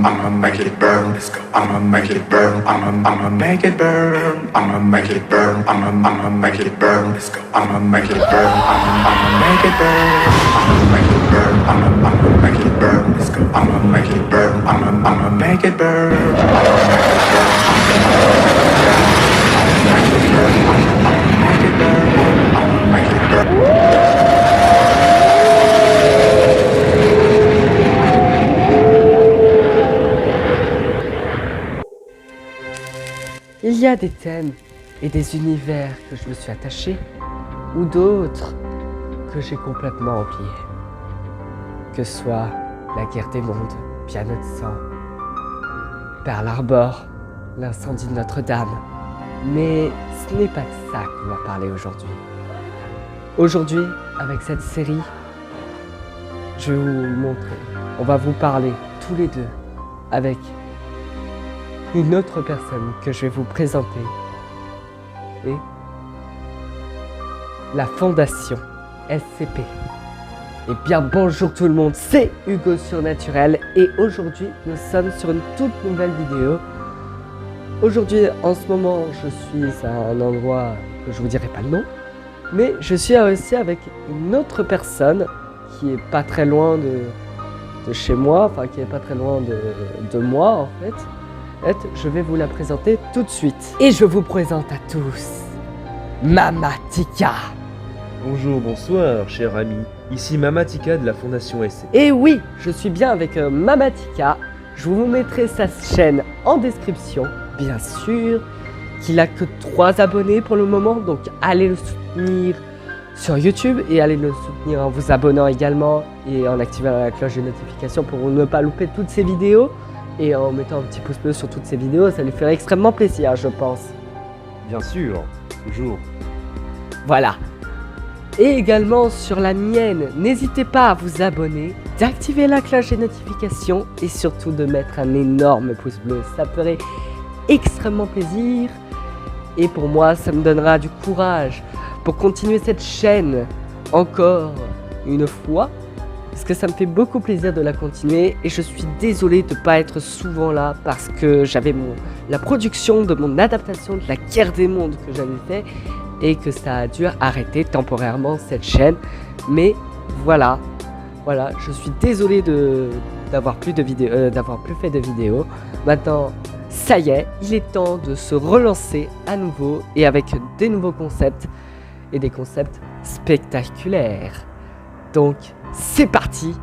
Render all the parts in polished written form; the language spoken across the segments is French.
I'ma make it burn. I'ma make it burn. I'ma make it burn. I'ma make it burn. I'ma make it burn. I'ma make it burn. I'ma make it burn. I'ma make it burn. I'ma make it burn. I'ma make it burn. I'ma make it burn. Il y a des thèmes et des univers que je me suis attaché, ou d'autres que j'ai complètement oubliés. Que ce soit la guerre des mondes, Piano de sang, Pearl Harbor, l'incendie de Notre-Dame. Mais ce n'est pas de ça qu'on va parler aujourd'hui. Aujourd'hui, avec cette série, je vais vous montrer, on va vous parler tous les deux avec une autre personne que je vais vous présenter et la fondation SCP. Eh bien bonjour tout le monde, c'est Hugo Surnaturel et aujourd'hui nous sommes sur une toute nouvelle vidéo. Aujourd'hui en ce moment je suis à un endroit que je vous dirai pas le nom, mais je suis aussi avec une autre personne qui est pas très loin de chez moi, enfin qui est pas très loin de moi en fait. Je vais vous la présenter tout de suite. Et je vous présente à tous Mamatika. Bonjour, bonsoir, cher ami. Ici Mamatika de la Fondation SCP. Et oui, je suis bien avec Mamatika. Je vous mettrai sa chaîne en description, bien sûr. Qu'il a que 3 abonnés pour le moment, donc allez le soutenir sur YouTube et allez le soutenir en vous abonnant également et en activant la cloche de notification pour ne pas louper toutes ses vidéos. Et en mettant un petit pouce bleu sur toutes ces vidéos, ça lui ferait extrêmement plaisir, je pense. Bien sûr, toujours. Voilà. Et également sur la mienne, n'hésitez pas à vous abonner, d'activer la cloche des notifications et surtout de mettre un énorme pouce bleu. Ça ferait extrêmement plaisir. Et pour moi, ça me donnera du courage pour continuer cette chaîne encore une fois. Parce que ça me fait beaucoup plaisir de la continuer et je suis désolé de ne pas être souvent là parce que j'avais la production de mon adaptation de la guerre des mondes que j'avais fait et que ça a dû arrêter temporairement cette chaîne. Mais voilà, je suis désolé d'avoir plus fait de vidéos. Maintenant, ça y est, il est temps de se relancer à nouveau et avec des nouveaux concepts et des concepts spectaculaires. Donc, c'est parti,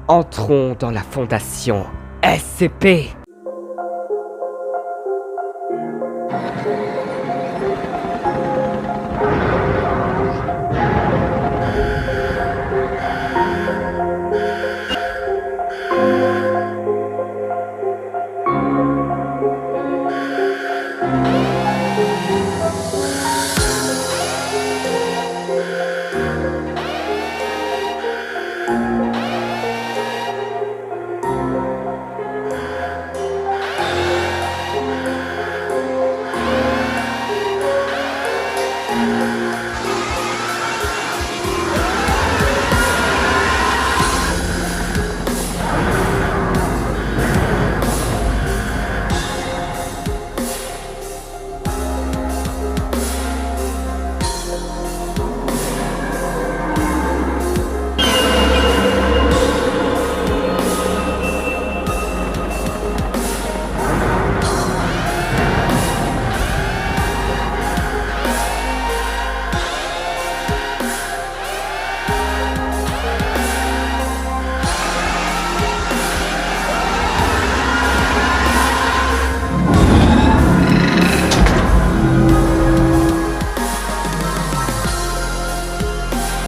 entrons dans la fondation SCP.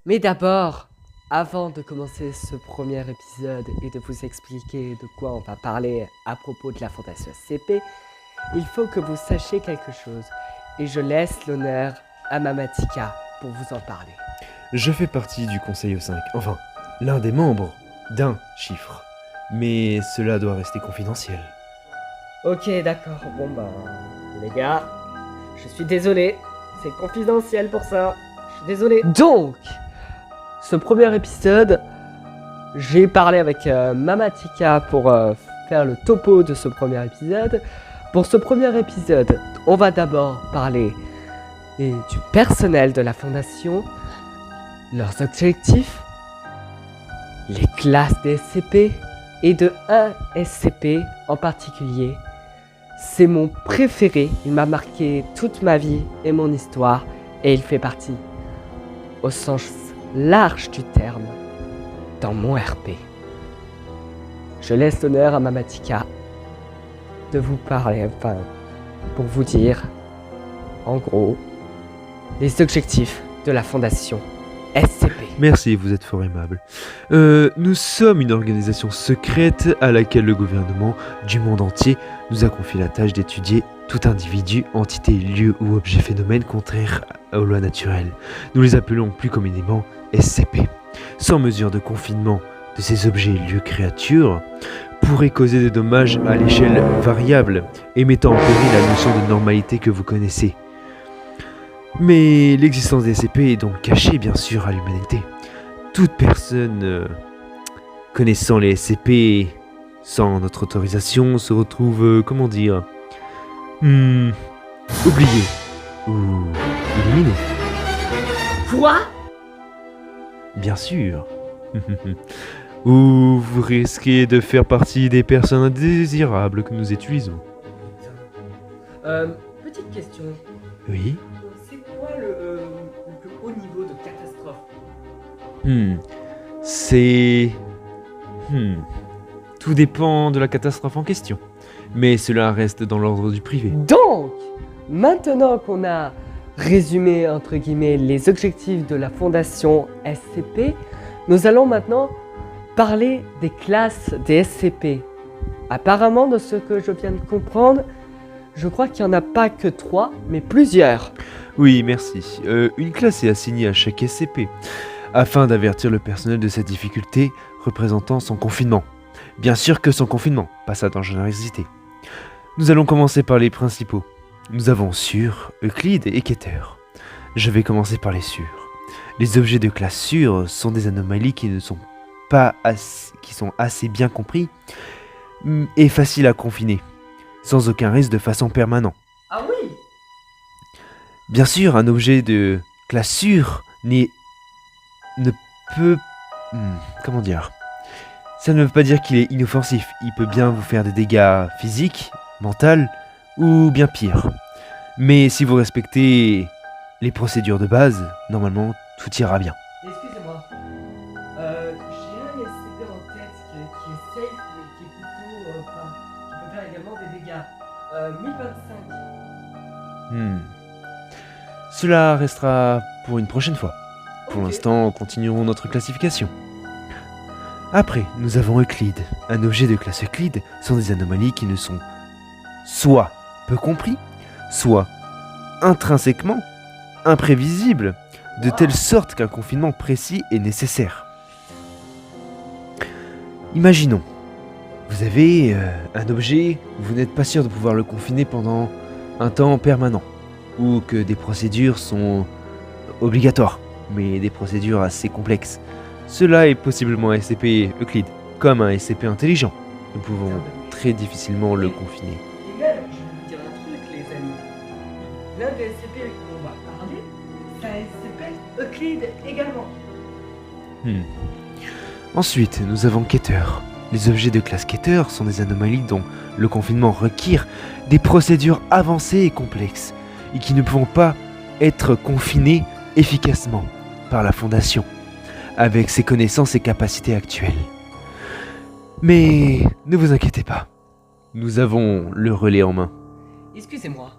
Mais d'abord, avant de commencer ce premier épisode et de vous expliquer de quoi on va parler à propos de la Fondation SCP, il faut que vous sachiez quelque chose. Et je laisse l'honneur à Mamatika pour vous en parler. Je fais partie du Conseil 5, enfin, l'un des membres d'un chiffre. Mais cela doit rester confidentiel. Ok, d'accord. Bon les gars, je suis désolé. C'est confidentiel pour ça. Je suis désolé. Donc, ce premier épisode, j'ai parlé avec Mamatika pour faire le topo de ce premier épisode. Pour ce premier épisode, on va d'abord parler du personnel de la fondation, leurs objectifs, les classes des SCP et de un SCP en particulier. C'est mon préféré, il m'a marqué toute ma vie et mon histoire et il fait partie, au sens large du terme, dans mon RP. Je laisse l'honneur à Mamatika de vous parler, pour vous dire, en gros, les objectifs de la fondation SCP. Merci, vous êtes fort aimable. Nous sommes une organisation secrète à laquelle le gouvernement du monde entier nous a confié la tâche d'étudier tout individu, entité, lieu ou objet phénomène contraire aux lois naturelles. Nous les appelons plus communément SCP. Sans mesure de confinement de ces objets, lieux, créatures, pourrait causer des dommages à l'échelle variable et mettant en péril la notion de normalité que vous connaissez. Mais l'existence des SCP est donc cachée bien sûr à l'humanité. Toute personne connaissant les SCP sans notre autorisation se retrouve, oubliée ou éliminée. Quoi ? Bien sûr. Ou vous risquez de faire partie des personnes indésirables que nous utilisons. Petite question. Oui. C'est quoi le plus haut niveau de catastrophe ? Tout dépend de la catastrophe en question. Mais cela reste dans l'ordre du privé. Donc, maintenant qu'on a résumé entre guillemets les objectifs de la fondation SCP, nous allons maintenant parler des classes des SCP. Apparemment, de ce que je viens de comprendre, je crois qu'il n'y en a pas que 3, mais plusieurs. Oui, merci. Une classe est assignée à chaque SCP, afin d'avertir le personnel de cette difficulté représentant son confinement. Bien sûr que son confinement, pas sa dangerosité. Nous allons commencer par les principaux. Nous avons Sûrs, Euclide et Keter. Je vais commencer par les Sûrs. Les objets de classe Sûre sont des anomalies qui sont assez bien compris et faciles à confiner, sans aucun risque de façon permanente. Ah oui ? Bien sûr, un objet de classe Sûre ne peut... comment dire ? Ça ne veut pas dire qu'il est inoffensif. Il peut bien vous faire des dégâts physiques, mentaux ou bien pire. Mais si vous respectez les procédures de base, normalement tout ira bien. Excusez-moi. J'ai un SCP en tête qui est safe, mais qui est plutôt... qui peut faire également des dégâts. 1025. Cela restera pour une prochaine fois. Pour Ok. l'instant, continuons notre classification. Après, nous avons Euclide. Un objet de classe Euclide sont des anomalies qui ne sont soit peu compris, soit intrinsèquement imprévisibles, de telle sorte qu'un confinement précis est nécessaire. Imaginons, vous avez un objet, vous n'êtes pas sûr de pouvoir le confiner pendant un temps permanent, ou que des procédures sont obligatoires, mais des procédures assez complexes. Cela est possiblement un SCP Euclide, comme un SCP intelligent. Nous pouvons très difficilement le confiner. Et même, je vais vous dire un truc, les amis. L'un des SCP dont on va parler, c'est un SCP Euclide également. Ensuite, nous avons Keter. Les objets de classe Keter sont des anomalies dont le confinement requiert des procédures avancées et complexes, et qui ne pourront pas être confinées efficacement par la Fondation, avec ses connaissances et capacités actuelles. Mais ne vous inquiétez pas, nous avons le relais en main. Excusez-moi,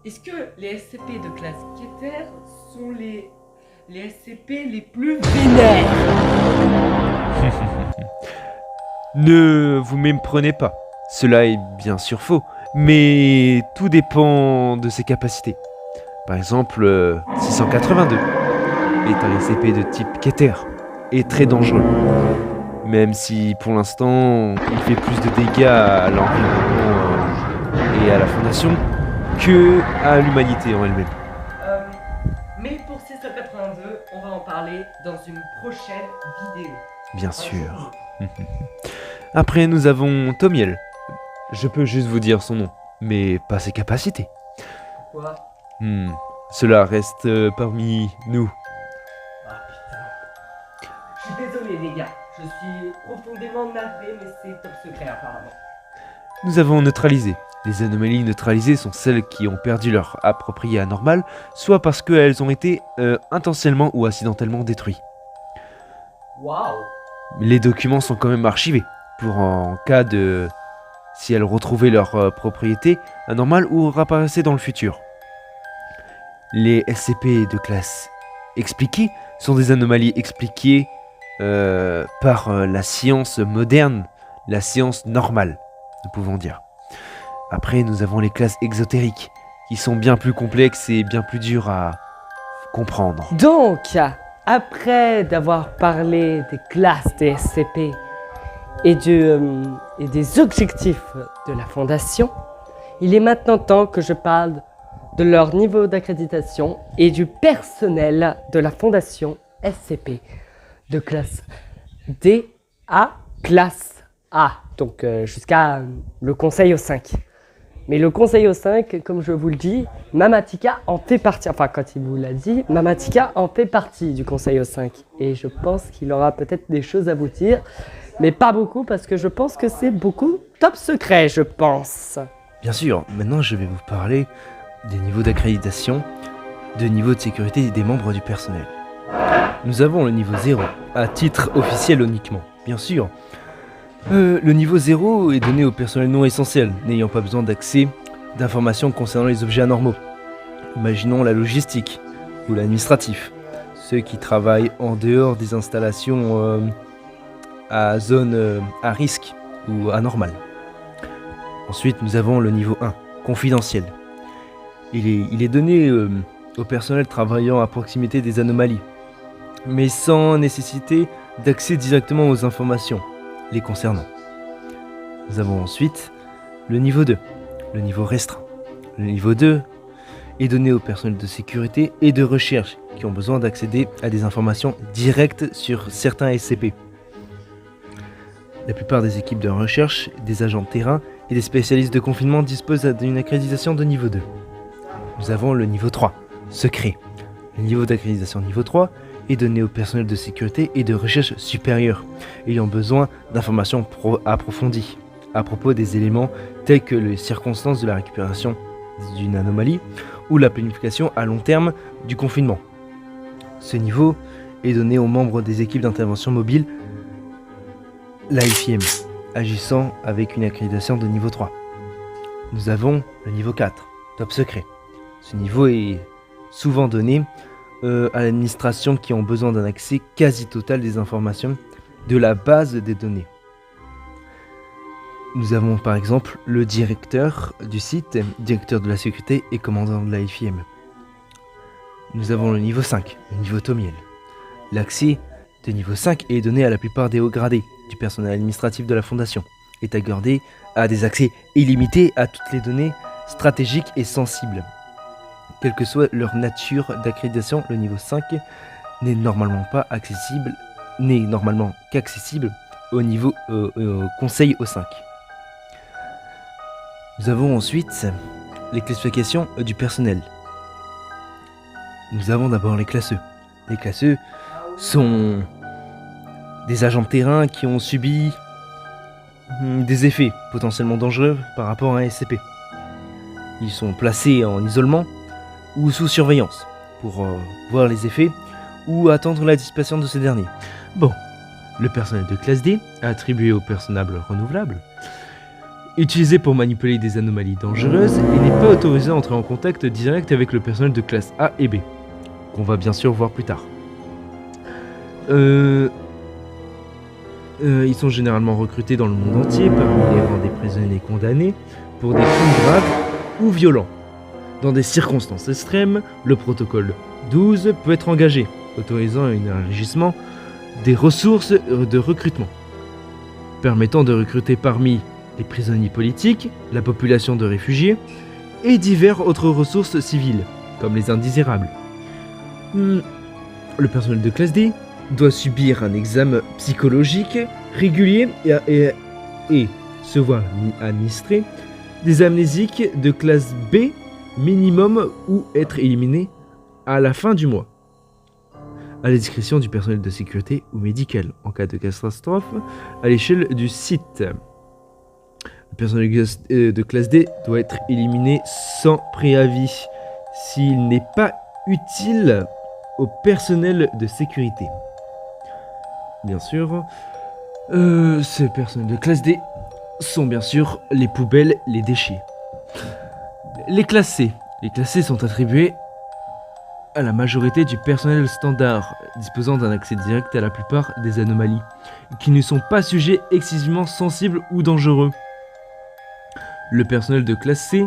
est-ce que les SCP de classe Keter sont les SCP les plus vénères? Ne vous méprenez pas, cela est bien sûr faux, mais tout dépend de ses capacités. Par exemple, 682 est un SCP de type Keter et très dangereux. Même si pour l'instant il fait plus de dégâts à l'environnement et à la Fondation que à l'humanité en elle-même. Mais pour 682, on va en parler dans une prochaine vidéo. Bien sûr. Après nous avons Tomiel. je peux juste vous dire son nom, mais pas ses capacités. Quoi? Cela reste parmi nous. Ah putain. Je suis désolé les gars, je suis profondément navré, mais c'est top secret apparemment. Nous avons neutralisé. Les anomalies neutralisées sont celles qui ont perdu leur approprié anormal, soit parce qu'elles ont été intentionnellement ou accidentellement détruites. Waouh. Les documents sont quand même archivés, pour en cas de... si elles retrouvaient leur propriété anormale ou réapparaissaient dans le futur. Les SCP de classe expliquées sont des anomalies expliquées par la science moderne, la science normale, nous pouvons dire. Après, nous avons les classes exotériques, qui sont bien plus complexes et bien plus dures à comprendre. Donc, après d'avoir parlé des classes des SCP et des objectifs de la Fondation, il est maintenant temps que je parle de leur niveau d'accréditation et du personnel de la Fondation SCP de classe D à classe A, donc jusqu'à le Conseil au 5. Mais le Conseil au 5, comme je vous le dis, Mamatika en fait partie. Enfin, quand il vous l'a dit, Mamatika en fait partie du Conseil au 5. Et je pense qu'il aura peut-être des choses à vous dire, mais pas beaucoup, parce que je pense que c'est beaucoup top secret, je pense. Bien sûr, maintenant je vais vous parler des niveaux d'accréditation, de niveau de sécurité des membres du personnel. Nous avons le niveau 0, à titre officiel uniquement, bien sûr. Le niveau 0 est donné au personnel non essentiel, n'ayant pas besoin d'accès d'informations concernant les objets anormaux. Imaginons la logistique ou l'administratif, ceux qui travaillent en dehors des installations à zone à risque ou anormale. Ensuite, nous avons le niveau 1, confidentiel. Il est donné au personnel travaillant à proximité des anomalies, mais sans nécessité d'accès directement aux informations les concernant. Nous avons ensuite le niveau 2, le niveau restreint. Le niveau 2 est donné aux personnels de sécurité et de recherche qui ont besoin d'accéder à des informations directes sur certains SCP. La plupart des équipes de recherche, des agents de terrain et des spécialistes de confinement disposent d'une accréditation de niveau 2. Nous avons le niveau 3, secret. Le niveau d'accréditation niveau 3 est donné au personnel de sécurité et de recherche supérieur, ayant besoin d'informations approfondies à propos des éléments tels que les circonstances de la récupération d'une anomalie ou la planification à long terme du confinement. Ce niveau est donné aux membres des équipes d'intervention mobile, l'AFIM, agissant avec une accréditation de niveau 3. Nous avons le niveau 4, top secret. Ce niveau est souvent donné à l'administration qui ont besoin d'un accès quasi total des informations de la base des données. Nous avons par exemple le directeur du site, directeur de la sécurité et commandant de l'AFIM. Nous avons le niveau 5, le niveau Tomiel. L'accès de niveau 5 est donné à la plupart des hauts gradés du personnel administratif de la Fondation, est accordé à des accès illimités à toutes les données stratégiques et sensibles. Quelle que soit leur nature d'accréditation, le niveau 5 n'est normalement qu'accessible au niveau au conseil au 5. Nous avons ensuite les classifications du personnel. Nous avons d'abord les classeux. Les classeux sont des agents de terrain qui ont subi des effets potentiellement dangereux par rapport à un SCP. Ils sont placés en isolement ou sous surveillance pour voir les effets ou attendre la disparition de ce dernier. Bon, le personnel de classe D, attribué au personnel renouvelable, utilisé pour manipuler des anomalies dangereuses et n'est pas autorisé à entrer en contact direct avec le personnel de classe A et B, qu'on va bien sûr voir plus tard. Ils sont généralement recrutés dans le monde entier parmi les rangs des prisonniers condamnés pour des crimes graves ou violents. Dans des circonstances extrêmes, le protocole 12 peut être engagé, autorisant un élargissement des ressources de recrutement, permettant de recruter parmi les prisonniers politiques, la population de réfugiés et diverses autres ressources civiles, comme les indésirables. Le personnel de classe D doit subir un examen psychologique régulier et se voient administrer des amnésiques de classe B minimum ou être éliminés à la fin du mois. À la discrétion du personnel de sécurité ou médical en cas de catastrophe à l'échelle du site. Le personnel de classe D doit être éliminé sans préavis s'il n'est pas utile au personnel de sécurité. Bien sûr, ces personnels de classe D sont bien sûr les poubelles, les déchets. Les classes C. Les classes C sont attribuées à la majorité du personnel standard, disposant d'un accès direct à la plupart des anomalies, qui ne sont pas sujets excessivement sensibles ou dangereux. Le personnel de classe C,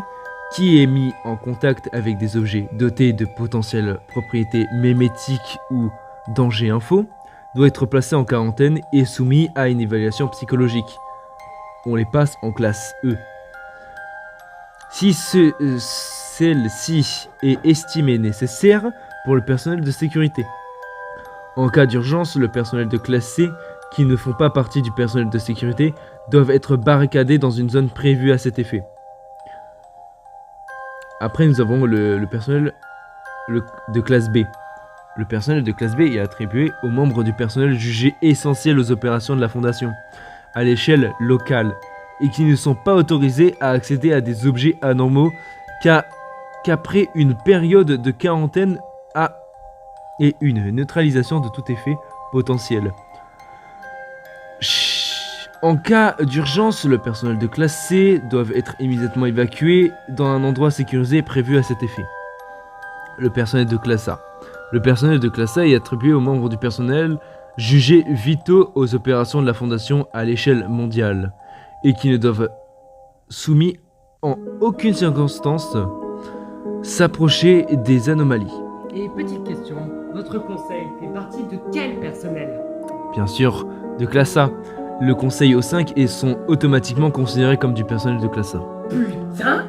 qui est mis en contact avec des objets dotés de potentielles propriétés mémétiques ou danger info, doit être placé en quarantaine et soumis à une évaluation psychologique. On les passe en classe E. Si celle-ci est estimée nécessaire pour le personnel de sécurité. En cas d'urgence, le personnel de classe C, qui ne font pas partie du personnel de sécurité, doivent être barricadés dans une zone prévue à cet effet. Après, nous avons le personnel de classe B. Le personnel de classe B est attribué aux membres du personnel jugé essentiel aux opérations de la Fondation, à l'échelle locale, et qui ne sont pas autorisés à accéder à des objets anormaux qu'après une période de quarantaine et une neutralisation de tout effet potentiel. En cas d'urgence, le personnel de classe C doit être immédiatement évacué dans un endroit sécurisé prévu à cet effet. Le personnel de classe A. Le personnel de classe A est attribué aux membres du personnel jugés vitaux aux opérations de la Fondation à l'échelle mondiale et qui ne doivent soumis en aucune circonstance s'approcher des anomalies. Et petite question, votre conseil fait partie de quel personnel? Bien sûr, de classe A. Le conseil au 5 et sont automatiquement considérés comme du personnel de classe A. Putain!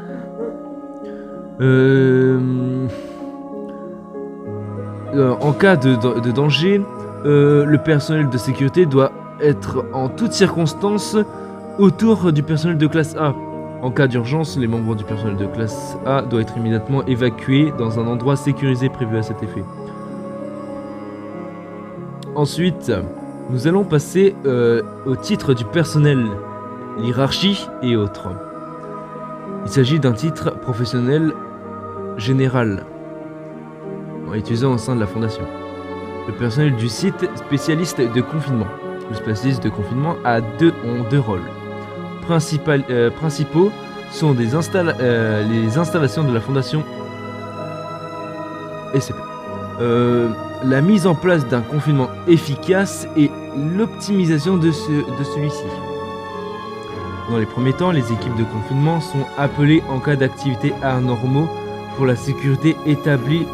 En cas de danger, le personnel de sécurité doit être en toutes circonstances autour du personnel de classe A. En cas d'urgence, les membres du personnel de classe A doivent être immédiatement évacués dans un endroit sécurisé prévu à cet effet. Ensuite, nous allons passer au titre du personnel, l'hiérarchie et autres. Il s'agit d'un titre professionnel général, utilisé au sein de la Fondation. Le personnel du site spécialiste de confinement. Le spécialiste de confinement ont deux rôles. Principaux sont les installations de la Fondation SCP. La mise en place d'un confinement efficace et l'optimisation de celui-ci. Dans les premiers temps, les équipes de confinement sont appelées en cas d'activité anormaux pour la sécurité établie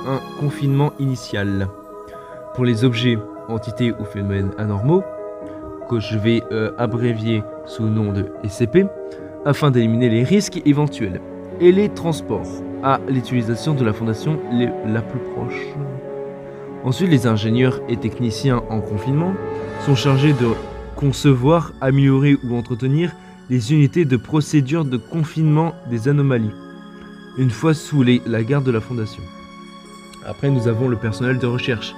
un confinement initial. Pour les objets, entités ou phénomènes anormaux, que je vais abrévier sous le nom de SCP, afin d'éliminer les risques éventuels et les transports à l'utilisation de la Fondation la plus proche. Ensuite, les ingénieurs et techniciens en confinement sont chargés de concevoir, améliorer ou entretenir les unités de procédure de confinement des anomalies, une fois sous la garde de la Fondation. Après, nous avons le personnel de recherche.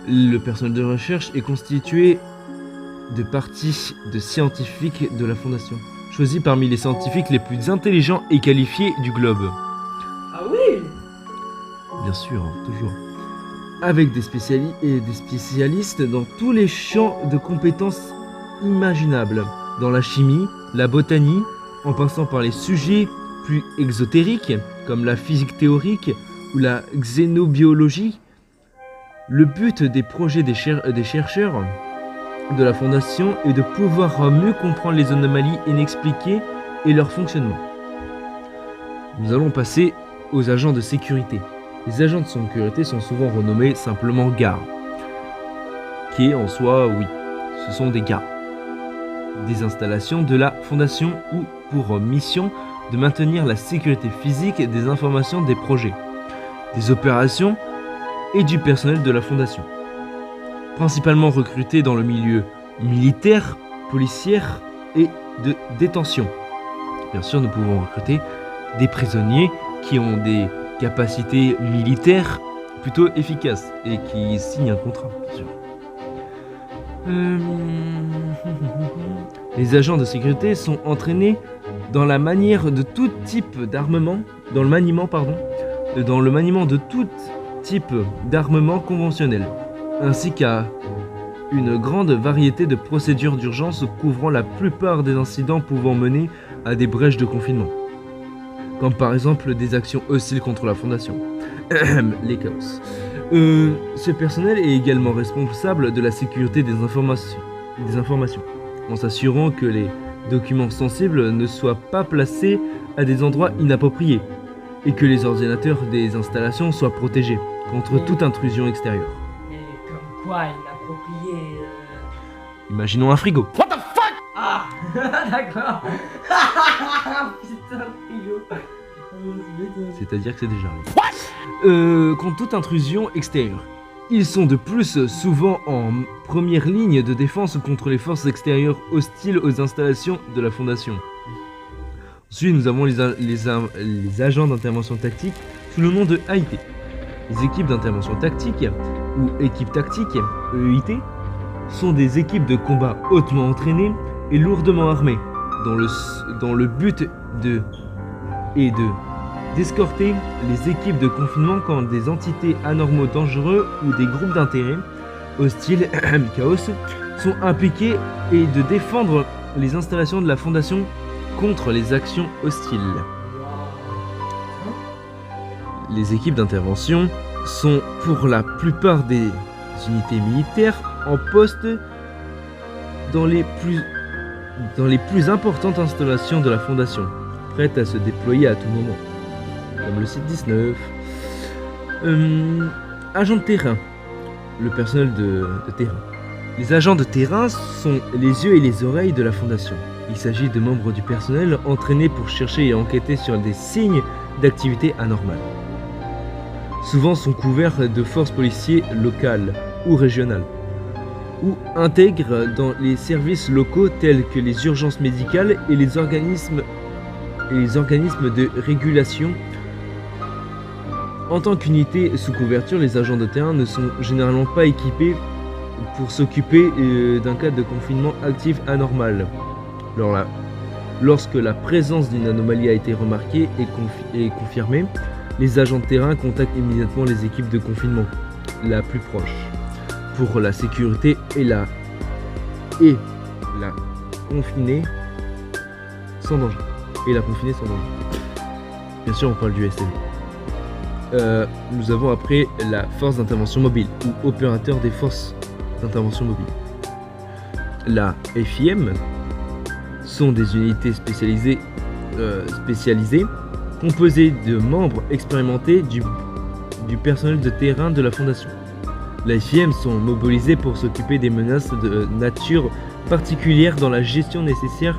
Le personnel de recherche est constitué de parties de scientifiques de la Fondation, choisis parmi les scientifiques les plus intelligents et qualifiés du globe. Ah oui! Bien sûr, toujours. Avec des spécialistes dans tous les champs de compétences imaginables, dans la chimie, la botanie, en passant par les sujets plus exotériques, comme la physique théorique ou la xénobiologie. Le but des projets des chercheurs de la Fondation est de pouvoir mieux comprendre les anomalies inexpliquées et leur fonctionnement. Nous allons passer aux agents de sécurité. Les agents de sécurité sont souvent renommés simplement gardes, qui en soi, oui, ce sont des gardes. Des installations de la Fondation ou pour mission de maintenir la sécurité physique des informations des projets, des opérations et du personnel de la Fondation. Principalement recrutés dans le milieu militaire, policière et de détention. Bien sûr, nous pouvons recruter des prisonniers qui ont des capacités militaires plutôt efficaces et qui signent un contrat, bien sûr. Les agents de sécurité sont entraînés dans la manière de tout type d'armement, dans le maniement de tout type d'armement conventionnel, ainsi qu'à une grande variété de procédures d'urgence couvrant la plupart des incidents pouvant mener à des brèches de confinement, comme par exemple des actions hostiles contre la Fondation, les chaos. Ce personnel est également responsable de la sécurité des informations, en s'assurant que les documents sensibles ne soient pas placés à des endroits inappropriés et que les ordinateurs des installations soient protégés contre toute intrusion extérieure. Et comme quoi inapproprié Imaginons un frigo. Ah d'accord. Putain, frigo. C'est-à-dire que c'est déjà arrivé. Contre toute intrusion extérieure. Ils sont de plus souvent en première ligne de défense contre les forces extérieures hostiles aux installations de la Fondation. Ensuite, nous avons les agents d'intervention tactique sous le nom de AIT. Les équipes d'intervention tactique, ou équipes tactiques, EIT, sont des équipes de combat hautement entraînées et lourdement armées, dans le but d'escorter les équipes de confinement quand des entités anormaux dangereux ou des groupes d'intérêt hostiles, chaos, sont impliqués et de défendre les installations de la Fondation contre les actions hostiles. Les équipes d'intervention sont pour la plupart des unités militaires en poste dans les plus importantes installations de la Fondation, prêtes à se déployer à tout moment, comme le site 19. Agents de terrain, le personnel de terrain. Les agents de terrain sont les yeux et les oreilles de la Fondation. Il s'agit de membres du personnel entraînés pour chercher et enquêter sur des signes d'activité anormale. Souvent sont couverts de forces policiers locales ou régionales, ou intègrent dans les services locaux tels que les urgences médicales et les organismes de régulation. En tant qu'unité sous couverture, les agents de terrain ne sont généralement pas équipés pour s'occuper d'un cas de confinement actif anormal. Lorsque la présence d'une anomalie a été remarquée et confirmée, les agents de terrain contactent immédiatement les équipes de confinement la plus proche pour la sécurité et la confiner sans danger. Bien sûr, on parle du SN. Nous avons après la force d'intervention mobile ou opérateur des forces d'intervention mobile. La FIM sont des unités spécialisées composées de membres expérimentés du personnel de terrain de la Fondation. Les FIM sont mobilisés pour s'occuper des menaces de nature particulière dans la gestion nécessaire,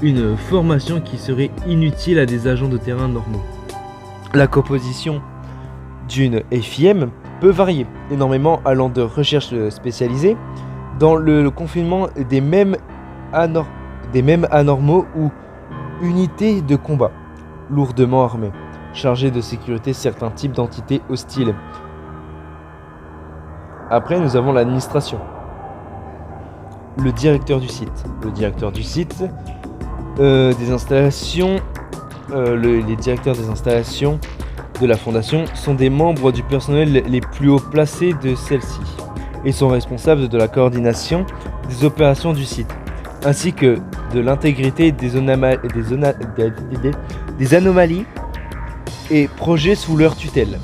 une formation qui serait inutile à des agents de terrain normaux. La composition d'une FIM peut varier énormément, allant de recherche spécialisée dans le confinement des mêmes anormaux ou unités de combat lourdement armées, chargées de sécurité certains types d'entités hostiles. Après, nous avons l'administration. Le directeur du site. Des installations. Les directeurs des installations de la Fondation sont des membres du personnel les plus haut placés de celle-ci et sont responsables de la coordination des opérations du site, ainsi que de l'intégrité des anomalies et projets sous leur tutelle.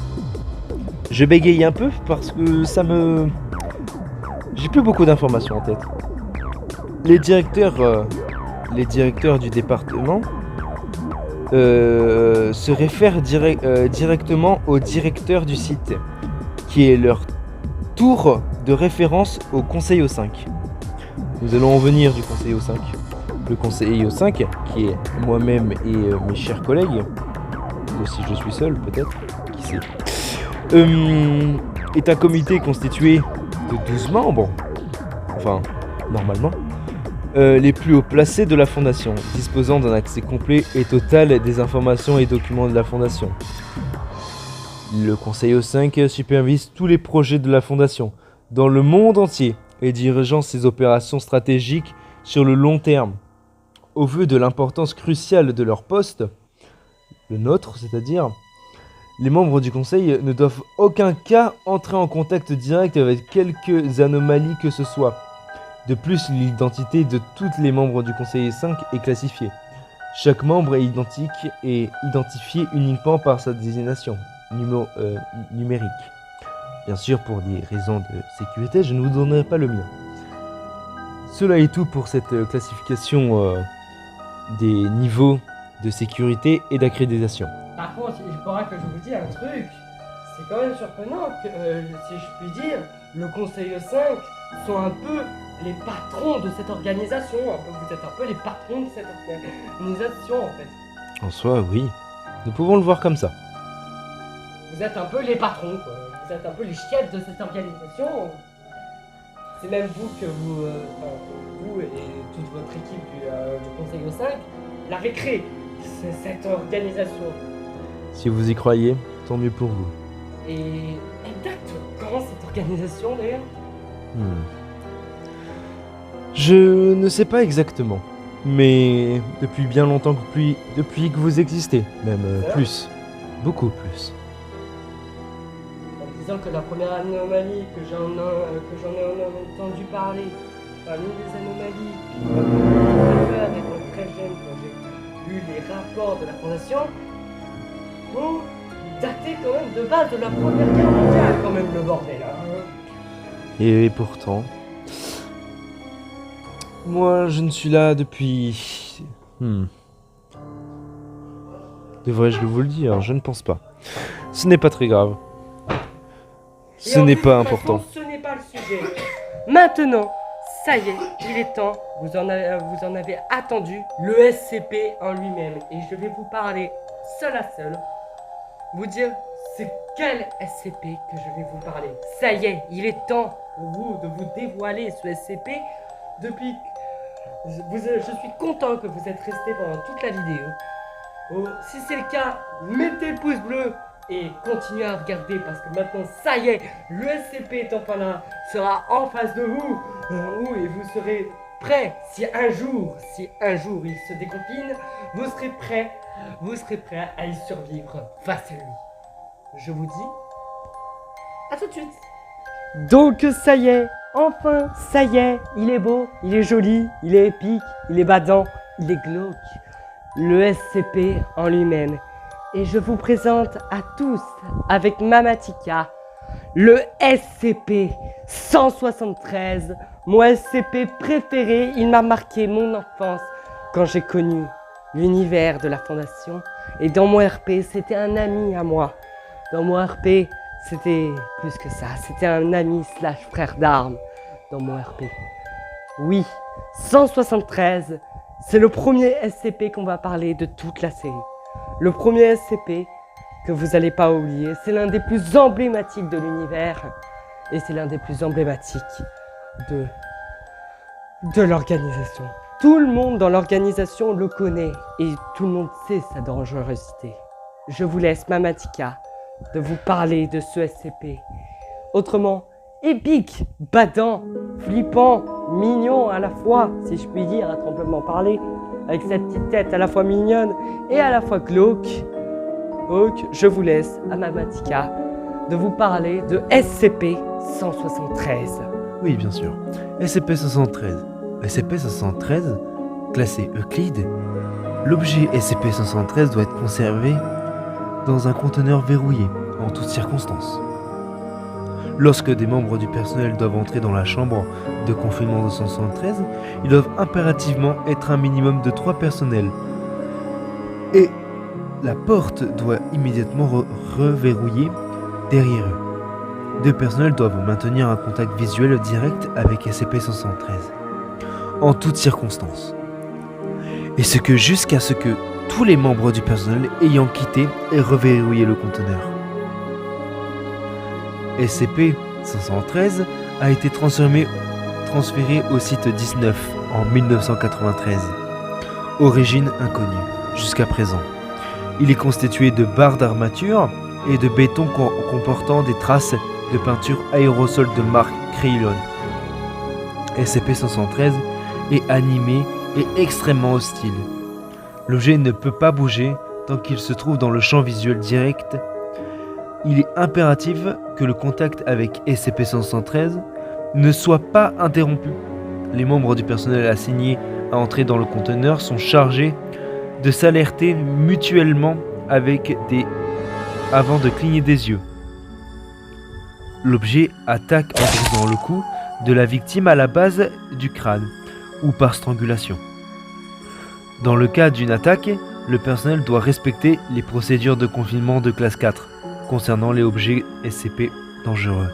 Je bégaye un peu parce que j'ai plus beaucoup d'informations en tête. Les directeurs du département se réfèrent directement au directeur du site, qui est leur tour de référence au conseil O5. Nous allons en venir du conseil O5. Le conseil O5, qui est moi-même et mes chers collègues, ou si je suis seul peut-être, qui sait, est un comité constitué de 12 membres, enfin normalement, les plus hauts placés de la Fondation, disposant d'un accès complet et total des informations et documents de la Fondation. Le Conseil O5 supervise tous les projets de la Fondation dans le monde entier et dirigeant ses opérations stratégiques sur le long terme. Au vu de l'importance cruciale de leur poste, le nôtre c'est-à-dire, les membres du Conseil ne doivent aucun cas entrer en contact direct avec quelques anomalies que ce soit. De plus, l'identité de tous les membres du Conseil 5 est classifiée. Chaque membre est identique et identifié uniquement par sa désignation numérique. Bien sûr, pour des raisons de sécurité, je ne vous donnerai pas le mien. Cela est tout pour cette classification des niveaux de sécurité et d'accréditation. Par contre, il faudra que je vous dise un truc. C'est quand même surprenant que, si je puis dire, le Conseil 5 sont un peu les patrons de cette organisation. Vous êtes un peu les patrons de cette organisation, en fait. En soi, oui. Nous pouvons le voir comme ça. Vous êtes un peu les patrons, quoi. Vous êtes un peu les chefs de cette organisation. C'est même vous que vous et toute votre équipe du Conseil 5, l'avez créé, cette organisation. Si vous y croyez, tant mieux pour vous. Et elle date de quand cette organisation d'ailleurs? Je ne sais pas exactement, mais depuis bien longtemps depuis que vous existez, même plus, beaucoup plus. En disant que la première anomalie que j'en ai entendu parler, parmi les anomalies qui m'ont fait peur étant très jeune quand j'ai lu les rapports de la Fondation, bon, datait quand même de base de la Première Guerre mondiale, quand même le bordel. Hein. Et pourtant, moi je ne suis là depuis... Devrais-je vous le dire? Je ne pense pas. Ce n'est pas très grave. Ce n'est pas important. Ce n'est pas le sujet. Maintenant, ça y est, il est temps. Vous en avez attendu le SCP en lui-même. Et je vais vous parler seul à seul. Vous dire c'est quel SCP que je vais vous parler. Ça y est, il est temps pour vous de vous dévoiler ce SCP. Depuis que je suis content que vous êtes restés pendant toute la vidéo. Oh, si c'est le cas, mettez le pouce bleu et continuez à regarder parce que maintenant, ça y est, le SCP est enfin là, sera en face de vous et vous serez prêts. Si un jour il se déconfine, vous serez prêts à y survivre face à lui. Je vous dis à tout de suite. Donc ça y est, enfin, ça y est, il est beau, il est joli, il est épique, il est badant, il est glauque. Le SCP en lui-même. Et je vous présente à tous, avec Mamatika, le SCP-173, mon SCP préféré. Il m'a marqué mon enfance quand j'ai connu l'univers de la Fondation. Et dans mon RP, c'était un ami à moi. Dans mon RP, c'était plus que ça. C'était un ami / frère d'armes dans mon RP. Oui, 173, c'est le premier SCP qu'on va parler de toute la série. Le premier SCP que vous n'allez pas oublier, c'est l'un des plus emblématiques de l'univers et c'est l'un des plus emblématiques de l'organisation. Tout le monde dans l'organisation le connaît et tout le monde sait sa dangerosité. Je vous laisse Mamatika de vous parler de ce SCP. Autrement, épique, badant, flippant, mignon à la fois, si je puis dire, à tremblement parler, avec cette petite tête à la fois mignonne et à la fois glauque. Donc, je vous laisse à Mamatika de vous parler de SCP-173. Oui, bien sûr. SCP-173. SCP-173, classé Euclide, l'objet SCP-173 doit être conservé dans un conteneur verrouillé, en toutes circonstances. Lorsque des membres du personnel doivent entrer dans la chambre de confinement de 173, ils doivent impérativement être un minimum de 3 personnels. Et la porte doit immédiatement reverrouiller derrière eux. 2 personnels doivent maintenir un contact visuel direct avec SCP-173, en toutes circonstances. Et ce que jusqu'à ce que tous les membres du personnel ayant quitté et reverrouillé le conteneur. SCP-513 a été transféré au site 19 en 1993. Origine inconnue jusqu'à présent. Il est constitué de barres d'armature et de béton comportant des traces de peinture aérosol de marque Crayon. SCP-513 est animé et extrêmement hostile. L'objet ne peut pas bouger tant qu'il se trouve dans le champ visuel direct. Il est impératif que le contact avec SCP-513 ne soit pas interrompu. Les membres du personnel assignés à entrer dans le conteneur sont chargés de s'alerter mutuellement avant de cligner des yeux. L'objet attaque en brisant le cou de la victime à la base du crâne ou par strangulation. Dans le cas d'une attaque, le personnel doit respecter les procédures de confinement de classe 4 concernant les objets SCP dangereux.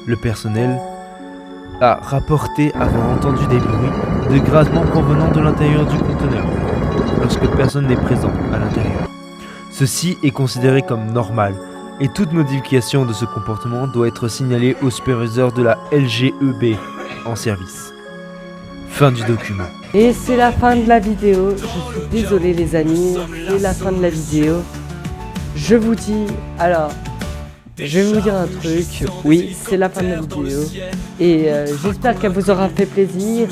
Le personnel a rapporté avoir entendu des bruits de grattement provenant de l'intérieur du conteneur lorsque personne n'est présent à l'intérieur. Ceci est considéré comme normal et toute modification de ce comportement doit être signalée au superviseur de la LGEB en service. Fin du document. Et c'est la fin de la vidéo. Je suis désolé les amis, c'est la fin de la vidéo. Je vous dis, alors, je vais vous dire un truc. Oui, c'est la fin de la vidéo. Et j'espère qu'elle vous aura fait plaisir.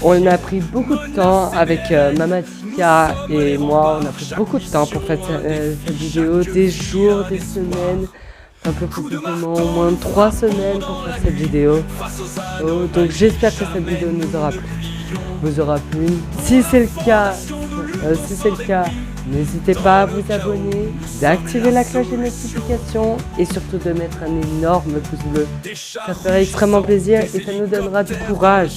On a pris beaucoup de temps avec Mamatika et moi. On a pris beaucoup de temps pour faire cette vidéo. Des jours, des semaines. Un peu précisément au moins 3 semaines pour faire cette vidéo. Donc j'espère que cette vidéo vous aura plu. Si c'est le cas, n'hésitez pas à vous abonner, d'activer la cloche de notification et surtout de mettre un énorme pouce bleu. Ça ferait extrêmement plaisir et ça nous donnera du courage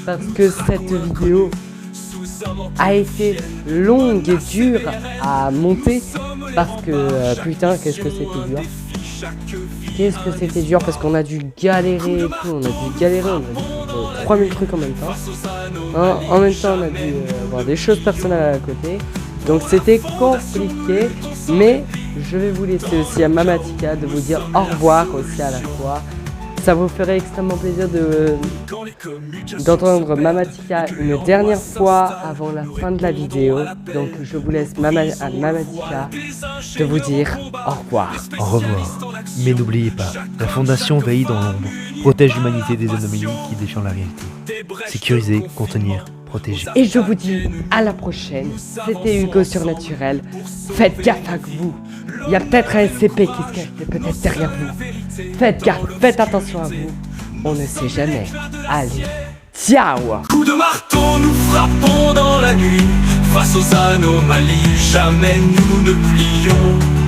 parce que cette vidéo a été longue et dure à monter parce que putain qu'est-ce que c'était dur. Qu'est-ce que c'était dur parce qu'on a dû galérer et tout, on a dû faire 3000 trucs en même temps. En même temps on a dû avoir des choses personnelles à côté. Donc c'était compliqué, mais je vais vous laisser aussi à Mamatika de vous dire au revoir aussi à la fois. Ça vous ferait extrêmement plaisir d'entendre Mamatika une dernière fois avant la fin de la vidéo. Donc je vous laisse à Mamatika de vous dire au revoir. Au revoir. Mais n'oubliez pas, la Fondation veille dans l'ombre, protège l'humanité des anomalies qui défient la réalité. Sécuriser, contenir, protéger. Et je vous dis à la prochaine. C'était Hugo Surnaturel. Faites gaffe à vous. Il y a peut-être un SCP qui se cache peut-être derrière vous. Faites gaffe, faites attention à vous. On ne sait jamais. Allez, ciao. Coup de marteau, nous frappons dans la nuit. Face aux anomalies, jamais nous ne plions.